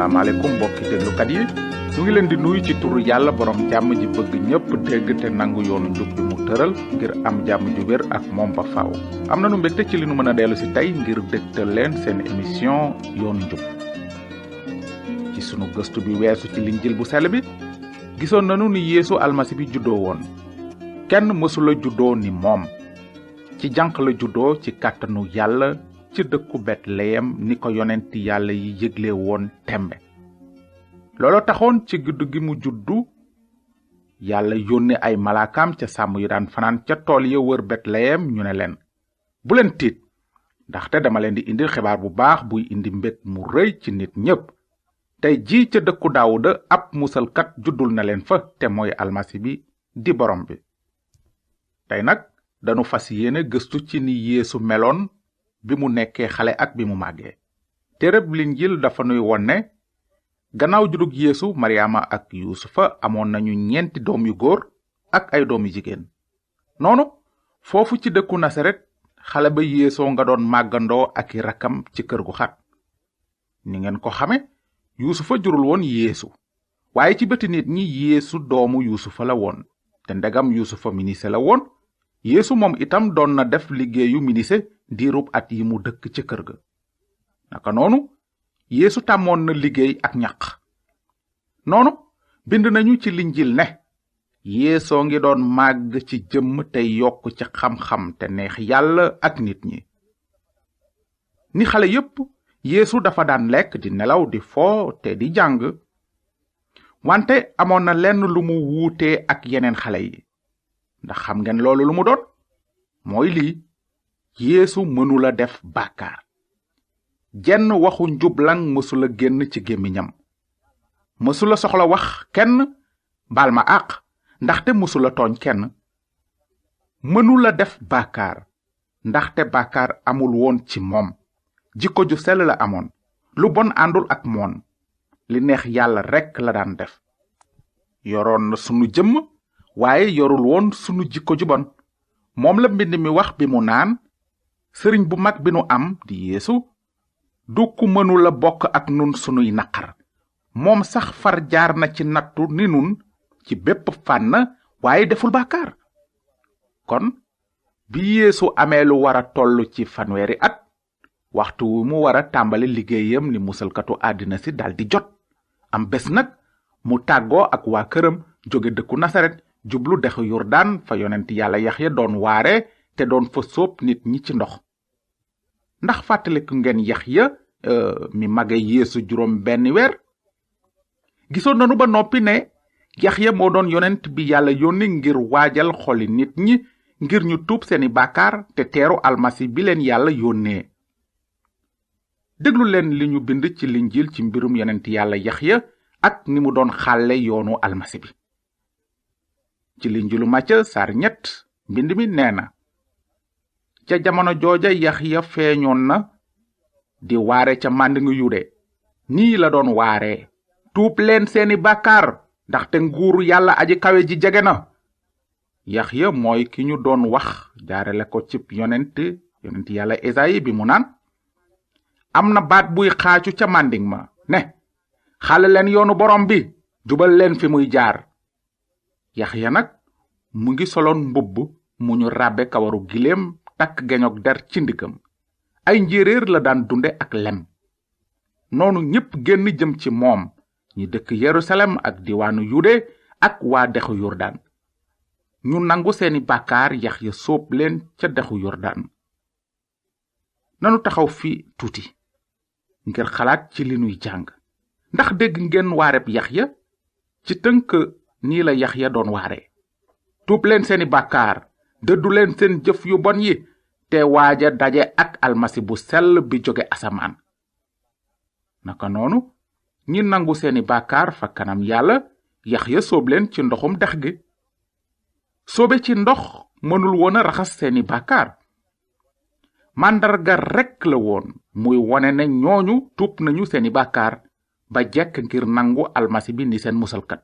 asalaamaaleykum mbokki déglukat yi ñu ngi leen di nuyu ci turu yàlla borom jàmm ji bëgg ñëpp dégg te nangu yoonu njub bi mu tëral ngir am jàmm ju wér ak moom ba faaw. am nañu mbégte ci li nu mën a dellu si tey ngir dégtal leen seen émission yoonu njub. ci sunu gëstu bi weesu ci linjil bu sell bi gisoon nañu ni Yeesu almasi bi juddoo woon. kenn mësula juddoo ni moom. ci jànq la juddoo ci kàttanu yàlla ci dëkku Betleyem ni ko yonenti yàlla yi yëgle woon tembe. looloo taxoon ci guddi gi mu juddu yàlla yónne ay malaakaam ca sàmm yu daan fanaan ca tool ya wër Betleyem ñu ne leen bu leen tiit ndaxte dama leen di indil xibaar bu baax buy indi mbég mu rëy ci nit ñépp. tey jii ca dëkku Daawuda ab musalkat juddul na leen fa te mooy almasi bi di borom bi. tey nag danu fas yéene gëstu ci ni Yeesu meloon bi mu nekkee xale ak bi mu màggee. téereb Linjiil dafa nuy won ne gannaaw juddug Yeesu Maryaama ak Yuusufa amoon nañu 4 doom yu góor ak ay doom yu jigéen. noonu foofu ci dëkku Nasaret xale ba Yeesoo nga doon màggandoo ak i rakkam ci kër gu xat. ni ngeen ko xame Yuusufa jurul woon Yeesu waaye ci bëti nit ñi Yeesu doomu Yuusufa la woon te ndegam Yuusufa minise la woon Yeesu moom itam doon na def liggéeyu minise diirub at yi mu dëkk ci kër ga. naka noonu Yeesu tàmmoon na liggéey ak ñaq. noonu bind nañu ci Linjiil ne Yeesoo ngi doon màgg ci jëmm te yokk ci xam-xam te neex yàlla ak nit ñi. ni xale yépp Yeesu dafa daan lekk di nelaw di fo te di jàng. wante amoon na lenn lu mu wuutee ak yeneen xale yi. ndax xam ngeen loolu lu mu doon? mooy lii Yeesu mënula def bàkkaar. jenn waxu njublang mësula génn ci gémmiñam. mësula soxla wax kenn baal ma àq ndaxte mësula tooñ kenn. mënula def bàkkaar ndaxte bàkkaar amul woon ci moom. jikko ju sell la amoon. lu bon àndul ak moom. li neex yàlla rekk la daan def. yoroon na sunu jëmm waaye yorul woon sunu jikko ju bon. moom la mbind mi wax bi mu naan sëriñ bu mag bi nu am di Yeesu du ku mënula bokk ak nun sunuy naqar. moom sax far jaar na ci nattu ni nun ci bépp fànn waaye deful bàkkaar. kon bi Yeesu amee lu wara toll ci 1 at waxtu wu mu wara tàmbali liggéeyam ni musalkatu àddina si daldi jot. am bés nag mu tàggoo ak waa këram jóge dëkku Nasaret jublu dexu Yordaan fa yonent yàlla Yaxya doon waare te doon fa sóob nit ñi ci ndox. ndax fàttaliku ngeen Yaxya mi mage Yeesu juróom benn weer. gisoon nanu ba noppi ne Yaxya moo doon yonent bi yàlla yónni ngir waajal xoli nit ñi ngir ñu tuub seeni bàkkaar te teeru almasi bi leen yàlla yónnee. déglu leen li ñu bind ci Linjiil ci mbirum yonent yàlla Yaxya ak ni mu doon xàlle yoonu almasi bi. ci Linjiilu Màcca saar 3 mbind mi nee na ca jamono jooja Yaxya feeñoon na di waare ca màndingu Yude. nii la doon waare tuub leen seeni bàkkaar ndaxte nguuru yàlla aji kawe ji jege na. Yaxya mooy ki ñu doon wax jaarale ko ci yonent yàlla Esayi bi mu naan am na baat buy xaacu ca mànding ma ne xàll leen yoonu borom bi jubal leen fi muy jaar. Yaxya nag mu ngi soloon mbubb mu ñu ràbbe kawaru giléem takk geñoog der ci ndigam. ay njéeréer la daan dunde ak lem. noonu ñépp génn jëm ci moom ñi dëkk Yerusalem ak diwaanu Yude ak waa dexu Yordaan. ñu nangu seeni bàkkaar Yaxya sóob leen ca dexu Yordaan. nanu taxaw fi tuuti ngir xalaat ci li nuy jàng. ndax dégg ngeen waareb Yaxya? ci tënk nii la Yaxya doon waare. tuub leen seeni bàkkaar dëddu leen seen jëf yu bon yi te waaja daje ak almasi bu sell bi jóge asamaan. naka noonu ñi nangu seeni bàkkaar fa kanam yàlla Yaxya sóob leen ci ndoxum dex gi. sóobe ci ndox mënul woon a raxas seeni bàkkaar. màndarga rekk la woon muy wone ne ñooñu tuub nañu seeni bàkkaar ba jekk ngir nangu almasi bi ni seen musalkat.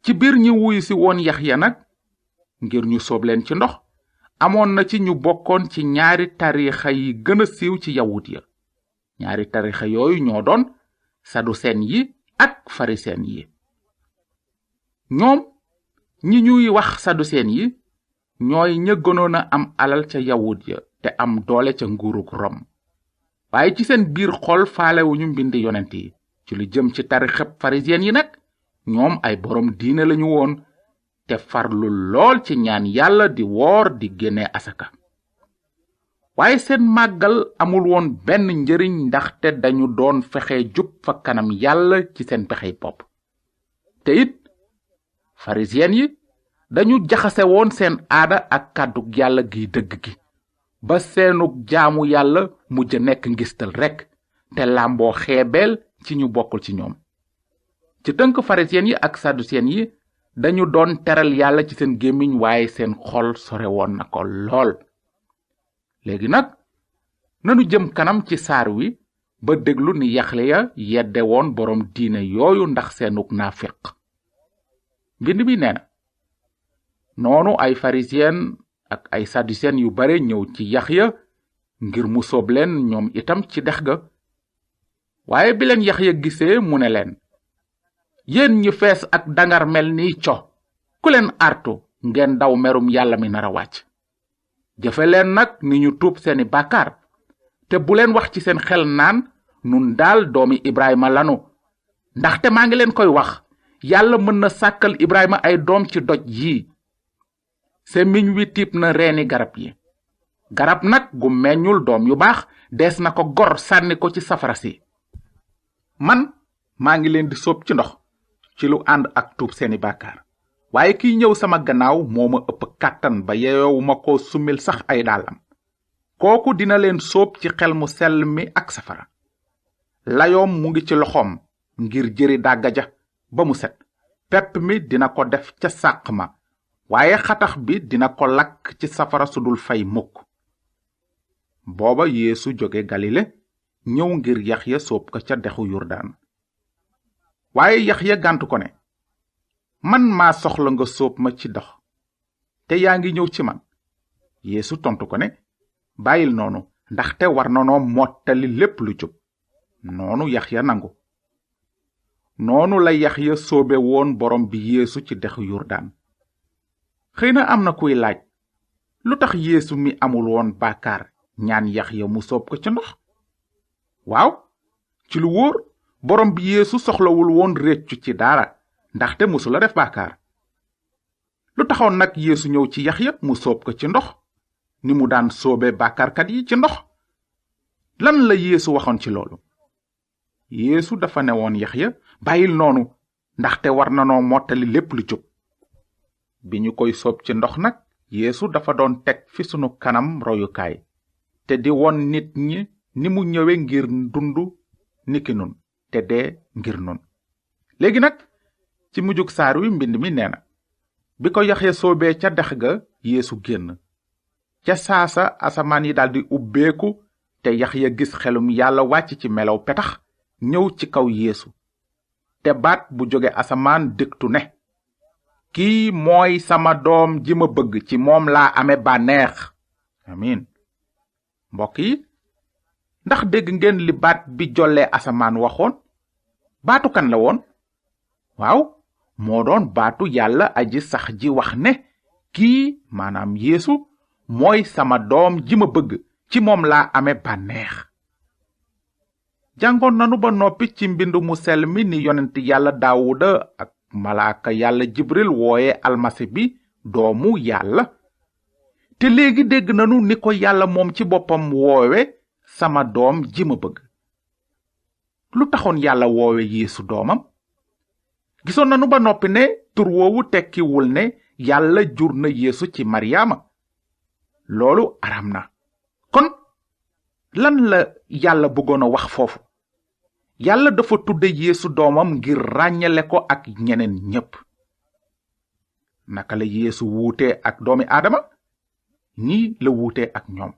ci biir ñi wuy si woon Yaxya nag ngir ñu sóob leen ci ndox amoon na ci ñu bokkoon ci ñaari tariixa yi gën a siiw ci yawut ya. ñaari tariixa yooyu ñoo doon sadusen yi ak farisen yi. ñoom ñi ñuy wax sadusen yi ñooy ña gënoon a am alal ca yawut ya te am doole ca nguurug Rom, waaye ci seen biir xol faalewuñu mbindi yonent yi. ci lu jëm ci tarixeb farisiyen yi nag, ñoom ay borom diine lañu woon te farlu lool ci ñaan yàlla, di woor, di génne asaka. waaye seen màggal amul woon benn njëriñ, ndaxte dañu doon fexe jub fa kanam yàlla ci seen pexey bopp. te it farisiyen yi dañu jaxase woon seen aada ak kàddug yàlla giy dëgg gi, ba seenug jaamu yàlla mujj nekk ngistal rekk te làmboo xeebeel ci ñu bokkul ci ñoom. ci tënk, farisiyen yi ak sadusiyen yi dañu doon teral yàlla ci seen gémmiñ, waaye seen xol sore woon na ko lool. léegi nag nanu jëm kanam ci saar wi ba déglu ni Yaxya yedde woon boroom diine yooyu ndax seenug naafiq. mbind mi nee na, noonu ay farisiyen ak ay sadusiyen yu bare ñëw ci Yaxya ngir mu sóob leen ñoom itam ci dex ga. waaye bi leen Yaxya gisee mu ne leen, yéen ñi fees ak dangar mel ni co, ku leen artu ngeen daw merum yàlla mi nara wàcc. jëfe leen nag ni ñu tuub seeni bàkkaar, te bu leen wax ci seen xel naan, nun daal doomi Ibrahima lanu, ndaxte maa ngi leen koy wax, yàlla mën na sàkkal Ibrahima ay doom ci doj yii. semiñ wi tiib na reeni garab yi. garab nag gu meññul doom yu baax dees na ko gor sànni ko ci safara si. man maa ngi leen di sóob ci ndox ci lu ànd ak tuub seeni bàkkaar, waaye kiy ñëw sama gannaaw moo ma ëpp kàttan ba yeyowu ma ko sumil sax ay dàllam. kooku dina leen sóob ci xel mu sell mi ak safara. layoom mu ngi ci loxoom ngir jëri dàgga ja ba mu set. pepp mi dina ko def ca sàq ma, waaye xatax bi dina ko lakk ci safara su dul fay mukk. booba Yeesu jóge Galile ñëw ngir Yaxya sóob ko ca dexu Yordaan. waaye Yaxya gàntu ko ne, man maa soxla nga sóob ma ci dox, te yaa ngi ñëw ci man. Yeesu tontu ko ne, bàyyil noonu, ndaxte war nanoo mottali lépp lu jub. noonu Yaxya nangu. noonu la Yaxya sóobe woon borom bi Yeesu ci dexu Yordaan. xëy na am na kuy laaj, lu tax Yeesu mi amul woon bàkkaar ñaan Yaxya mu sóob ko ci ndox? waaw, ci lu wóor, borom bi Yeesu soxlawul woon réccu ci dara, ndaxte musula def bàkkaar. lu taxoon nag Yeesu ñëw ci Yaxya mu sóob ko ci ndox ni mu daan sóobe bàkkaarkat yi ci ndox? lan la Yeesu waxoon ci loolu? Yeesu dafa ne woon Yaxya, bàyyil noonu, ndaxte war nanoo mottali lépp lu jub. bi ñu koy sóob ci ndox nag, Yeesu dafa doon teg fi sunu kanam royukaay, te di won nit ñi ni mu ñëwe ngir dund niki nun te dee ngir nun. léegi nag ci mujjug saar wi mbind mi nee na, bi ko Yaxya soobee ca dex ga, Yeesu génn. ca saasa asamaan yi daldi ubbeeku, te Yaxya gis xelum yàlla wàcc ci melaw petax ñëw ci kaw Yeesu. te baat bu jóge asamaan dégtu ne, kii mooy sama doom ji ma bëgg, ci moom laa ame bànneex. amin. mbokk yi, ndax dégg ngeen li baat bi jollee asamaan waxoon? baatu kan la woon? waaw, moo doon baatu yàlla aji sax ji wax ne, kii maanaam Yeesu mooy sama doom ji ma bëgg, ci moom laa ame bànneex. jàngoon nanu ba noppi ci mbind mu sell mi ni yonent yàlla Daawuda ak malaaka yàlla Jibril wooye almasi bi doomu yàlla. te léegi dégg nanu ni ko yàlla moom ci boppam woowe sama doom ji ma bëgg. lu taxoon yàlla woowe Yeesu doomam? gisoon nanu ba noppi ne tur woowu tekkiwul ne yàlla jur na Yeesu ci Maryaama. loolu aram na. kon lan la yàlla bëggoon a wax foofu? yàlla dafa tudde Yeesu doomam ngir ràññale ko ak ñeneen ñépp. naka la Yeesu wuute ak doomi aadama? nii la wuute ak ñoom.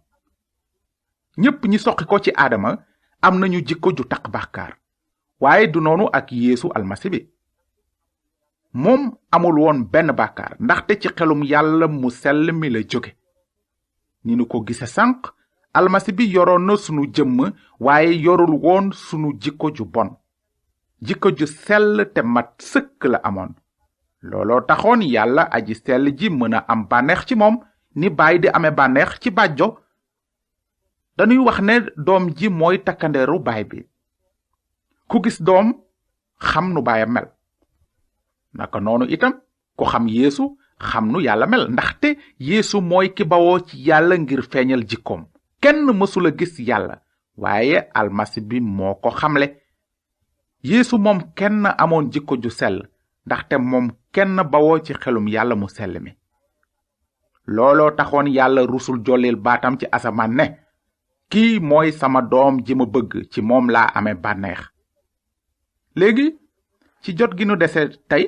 ñépp ñi soqi ko ci aadama am nañu jikko ju taq bàkkaar, waaye du noonu ak Yeesu almasi bi. moom amul woon benn bàkkaar, ndaxte ci xelum yàlla mu sell mi la jóge. ni nu ko gise sànq, almasi bi yoroon na sunu jëmm, waaye yorul woon sunu jikko ju bon. jikko ju sell te mat sëkk la amoon. looloo taxoon yàlla aji sell ji mën a am bànneex ci moom ni baay di amee bànneex ci bàjjo. dañuy wax ne doom ji mooy takkandeeru baay bi. ku gis doom xam nu baayam mel. naka noonu itam ku xam yeesu xam nu yàlla mel, ndaxte yeesu mooy ki bawoo ci yàlla ngir feeñal jikkoom. kenn mësula gis yàlla, waaye almasi bi moo ko xamle. yeesu moom kenn amoon jikko ju sell, ndaxte moom kenn bawoo ci xelum yàlla mu sell mi. looloo taxoon yàlla rusul jollil baatam ci asamaan ne, kii mooy sama doom ji ma bëgg, ci moom laa amee bànneex. léegi ci jot gi nu dese tey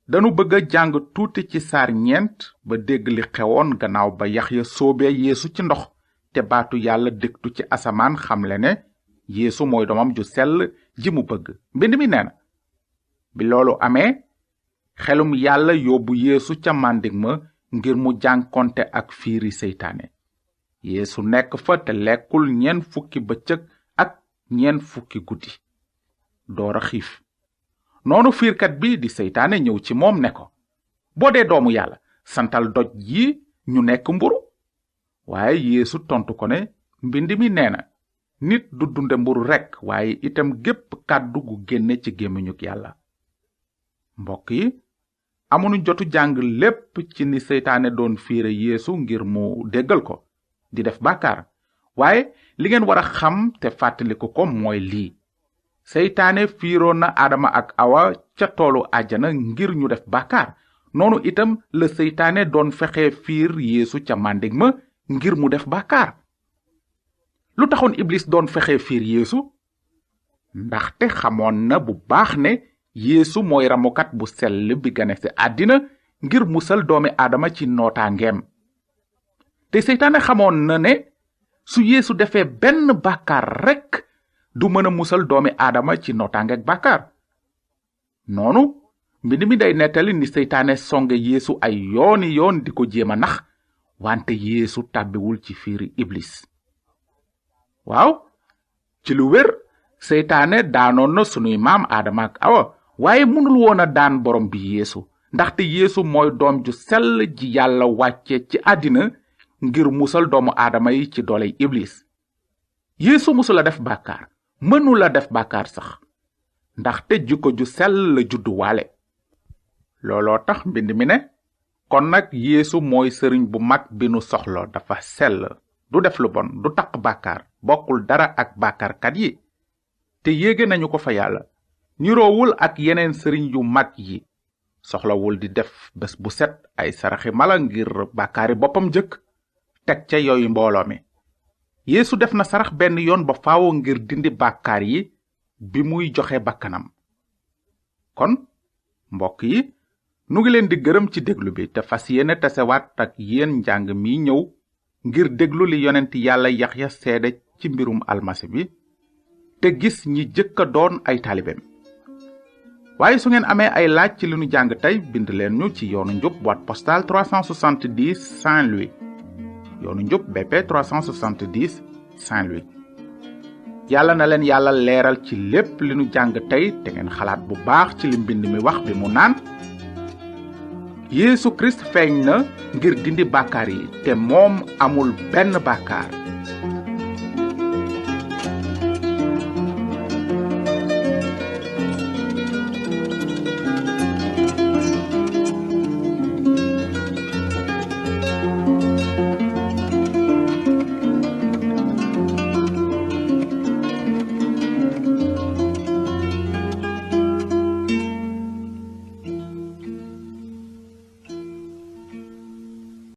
danu bëgg a jàng tuuti ci saar 4 ba dégg li xewoon gannaaw ba Yaxya sóobee yeesu ci ndox te baatu yàlla dégtu ci asamaan xamle ne yeesu mooy doomam ju sell ji mu bëgg. mbind mi nee na, bi loolu amee xelum yàlla yóbbu yeesu ca màndig ma ngir mu jànkonte ak fiiri seytaane. yeesu nekk fa te lekkul 40 bëccëg ak 40 guddi door a xiif. noonu fiirkat bi di seytaane ñëw ci moom ne ko, boo dee doomu yàlla santal doj yi ñu nekk mburu. waaye yeesu tontu ko ne, mbind mi nee na, nit du dunde mburu rekk waaye itam gépp kàddu gu génne ci gémmiñuk yàlla. mbokk yi, amuñu jotu jàng lépp ci ni seytaane doon fiire yeesu ngir mu déggal ko di def bàkkaar, waaye li ngeen war a xam te fàttaliku ko mooy lii: seytaane fiiroon na Adama ak Awa ca toolu àjjana ngir ñu def bàkkaar. noonu itam la seytaane doon fexe fiir yeesu ca màndig ma ngir mu def bàkkaar. lu taxoon iblis doon fexe fiir yeesu? ndaxte xamoon na bu baax ne yeesu mooy ramukat bu sell bi gane ci àddina ngir musal doomi Adama ci nootaangeem. te seytaane xamoon na ne su yeesu defee benn bàkkaar rekk du mën a musal doomi Adama ci nootaangeeg bàkkaar. noonu mbind mi day nettali ni seytaane songe yeesu ay yooni yoon di ko jéem a nax, wante yeesu tàbbiwul ci fiiri iblis. waaw, ci lu wér seytaane daanoon na sunuy maam Adama ak Awa, waaye mënul woon a daan borom bi yeesu, ndaxte yeesu mooy doom ju sell ji yàlla wàcce ci àddina ngir musal doomu Adama yi ci dooley iblis. yeesu musula def bàkkaar, mënula def bàkkaar sax, ndaxte jikko ju sell la juddu waale. looloo tax mbind mi ne, kon nag yeesu mooy sëriñ bu mag bi nu soxlo. dafa sell, du def lu bon, du taq bàkkaar, bokkul dara ak bàkkaarkat yi, te yéege nañu ko fa yàlla. niroowul ak yeneen sëriñ yu mag yi, soxlawul di def bés bu set ay saraxi mala ngir bàkkaari boppam jëkk teg ca yooyu mbooloo mi. yeesu def na sarax benn yoon ba faaw ngir dindi bàkkaar yi bi muy joxe bakkanam. kon mbokk yi, nu ngi leen di gërëm ci déglu bi te fas yéene tasewaat ak yéen njàng mi ñëw ngir déglu li yonent yàlla Yaxya seede ci mbirum almasi bi te gis ñi jëkka doon ay taalibeem. waaye su ngeen amee ay laaj ci li nu jàng tey, bind leen ñu ci yoonu njub boîte postale 370 Saint-Louis. yoonu njub BP 370 Saint-Louis. yàlla na leen yàlla leeral ci lépp li nu jàng tey te ngeen xalaat bu baax ci li mbind mi wax bi mu naan, Yeesu Kirist feeñ na ngir dindi bàkkaar yi te moom amul benn bàkkaar.